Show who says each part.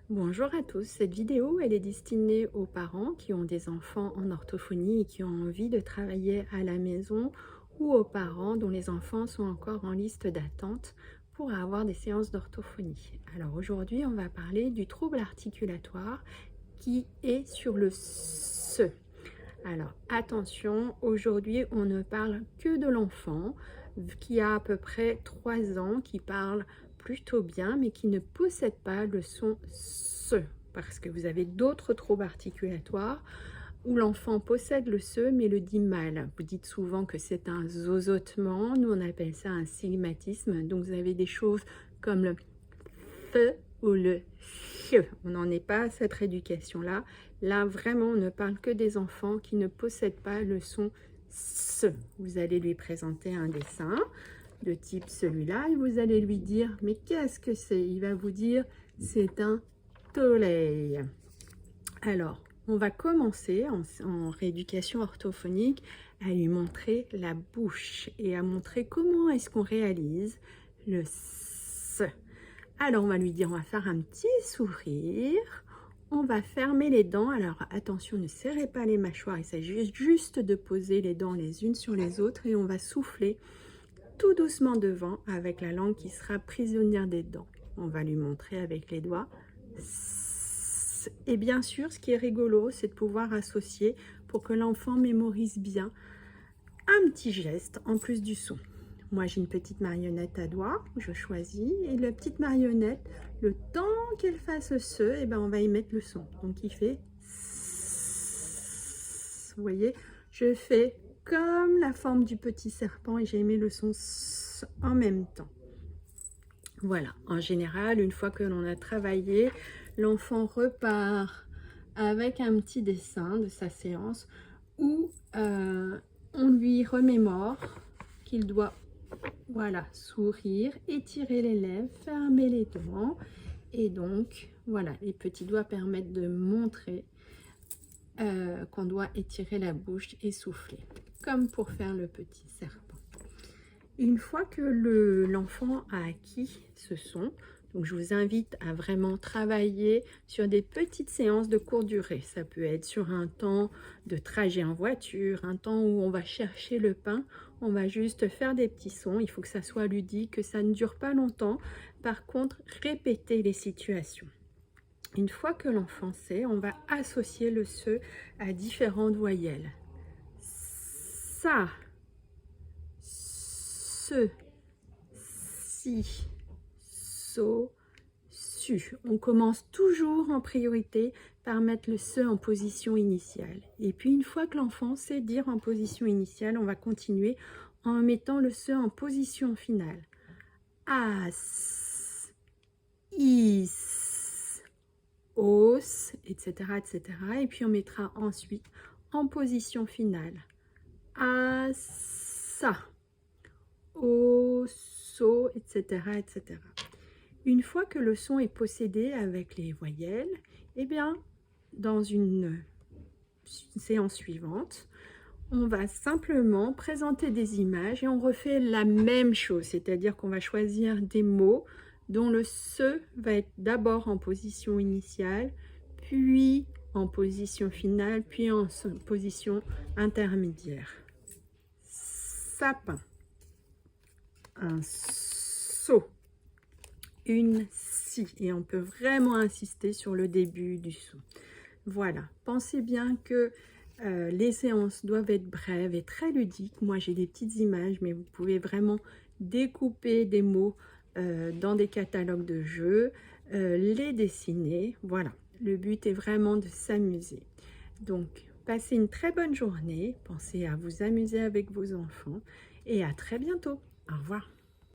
Speaker 1: Bonjour à tous, cette vidéo elle est destinée aux parents qui ont des enfants en orthophonie et qui ont envie de travailler à la maison ou aux parents dont les enfants sont encore en liste d'attente pour avoir des séances d'orthophonie. Alors aujourd'hui on va parler du trouble articulatoire qui est sur le SE. Alors attention, aujourd'hui on ne parle que de l'enfant qui a à peu près 3 ans, qui parle plutôt bien mais qui ne possède pas le son SE, parce que vous avez d'autres troubles articulatoires où l'enfant possède le SE mais le dit mal. Vous dites souvent que c'est un zozotement, nous on appelle ça un stigmatisme, donc vous avez des choses comme le F ou le CH. On n'en est pas à cette rééducation-là. Là, vraiment, on ne parle que des enfants qui ne possèdent pas le son S. Vous allez lui présenter un dessin de type celui-là et vous allez lui dire « Mais qu'est-ce que c'est ?» Il va vous dire « C'est un soleil ». Alors, on va commencer en rééducation orthophonique à lui montrer la bouche et à montrer comment est-ce qu'on réalise le S. Alors, on va lui dire, on va faire un petit sourire, on va fermer les dents. Alors, attention, ne serrez pas les mâchoires, il s'agit juste de poser les dents les unes sur les autres et on va souffler tout doucement devant avec la langue qui sera prisonnière des dents. On va lui montrer avec les doigts. Et bien sûr, ce qui est rigolo, c'est de pouvoir associer pour que l'enfant mémorise bien un petit geste en plus du son. Moi, j'ai une petite marionnette à doigts, je choisis, et la petite marionnette, le temps qu'elle fasse ce, et ben on va y mettre le son. Donc, il fait S. Vous voyez, je fais comme la forme du petit serpent et j'ai mis le son S en même temps. Voilà, en général, une fois que l'on a travaillé, l'enfant repart avec un petit dessin de sa séance où on lui remémore qu'il doit sourire, étirer les lèvres, fermer les dents. Et donc, voilà, les petits doigts permettent de montrer qu'on doit étirer la bouche et souffler, comme pour faire le petit serpent. Une fois que l'enfant a acquis ce son, donc je vous invite à vraiment travailler sur des petites séances de courte durée. Ça peut être sur un temps de trajet en voiture, un temps où on va chercher le pain. On va juste faire des petits sons. Il faut que ça soit ludique, que ça ne dure pas longtemps. Par contre, répéter les situations. Une fois que l'enfant sait, on va associer le se à différentes voyelles. Ça, se, si, so, su. On commence toujours en priorité par mettre le se en position initiale. Et puis une fois que l'enfant sait dire en position initiale, on va continuer en mettant le se en position finale. As, is, os, etc., etc. Et puis on mettra ensuite en position finale. Asa, oso, etc., etc. Une fois que le son est possédé avec les voyelles, eh bien, dans une séance suivante, on va simplement présenter des images et on refait la même chose, c'est-à-dire qu'on va choisir des mots dont le se va être d'abord en position initiale, puis en position finale, puis en position intermédiaire. Sapin, un seau, une scie, et on peut vraiment insister sur le début du son. Voilà, pensez bien que les séances doivent être brèves et très ludiques. Moi j'ai des petites images, mais vous pouvez vraiment découper des mots dans des catalogues de jeux, les dessiner. Voilà, le but est vraiment de s'amuser. Donc passez une très bonne journée, pensez à vous amuser avec vos enfants et à très bientôt. Au revoir.